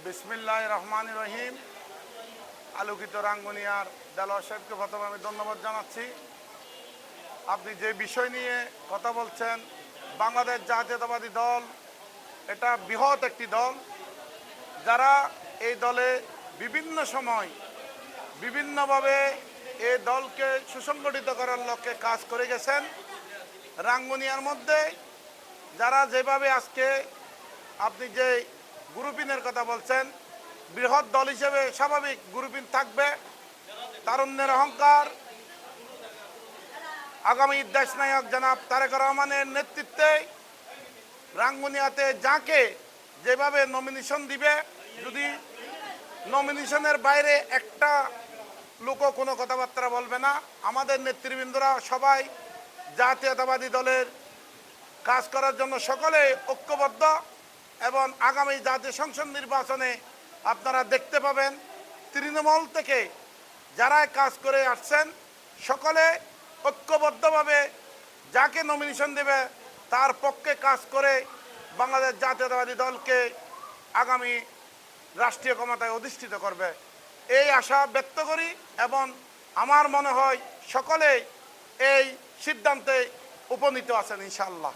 বিসমিল্লাহির রহমানির রহিম। আলোকিত রাঙ্গুনিয়ার দেলোয়ার সাহেবকে প্রথমে আমি ধন্যবাদ জানাচ্ছি। আপনি যে বিষয় নিয়ে কথা বলছেন, বাংলাদেশ জাতীয়তাবাদী দল এটা বৃহৎ একটি দল, যারা এই দলে বিভিন্ন সময় বিভিন্নভাবে এই দলকে সুসংগঠিত করার লক্ষ্যে কাজ করে গেছেন। রাঙ্গুনিয়ার মধ্যে যারা যেভাবে আজকে আপনি যে গ্রুপিংয়ের কথা বলছেন, বৃহৎ দল হিসেবে স্বাভাবিক গ্রুপিং থাকবে। তারুণ্যের অহংকার আগামী দেশনায়ক জনাব তারেক রহমানের নেতৃত্বে রাঙ্গুনিয়াতে যাকে যেভাবে নমিনেশন দিবে, যদি নমিনেশনের বাইরে একটা লোকও কোনো কথাবার্তা বলবে না। আমাদের নেতৃবৃন্দরা সবাই জাতীয়তাবাদী দলের কাজ করার জন্য সকলে ঐক্যবদ্ধ, এবং আগামী জাতীয় সংসদ নির্বাচনে আপনারা দেখতে পাবেন তৃণমূল থেকে যারা কাজ করে আসছেন সকলে ঐক্যবদ্ধভাবে যাকে নমিনেশন দেবে তার পক্ষে কাজ করে বাংলাদেশ জাতীয়তাবাদী দলকে আগামী রাষ্ট্রীয় ক্ষমতায় অধিষ্ঠিত করবে, এই আশা ব্যক্ত করি। এবং আমার মনে হয় সকলে এই সিদ্ধান্তে উপনীত আছেন ইনশাআল্লাহ।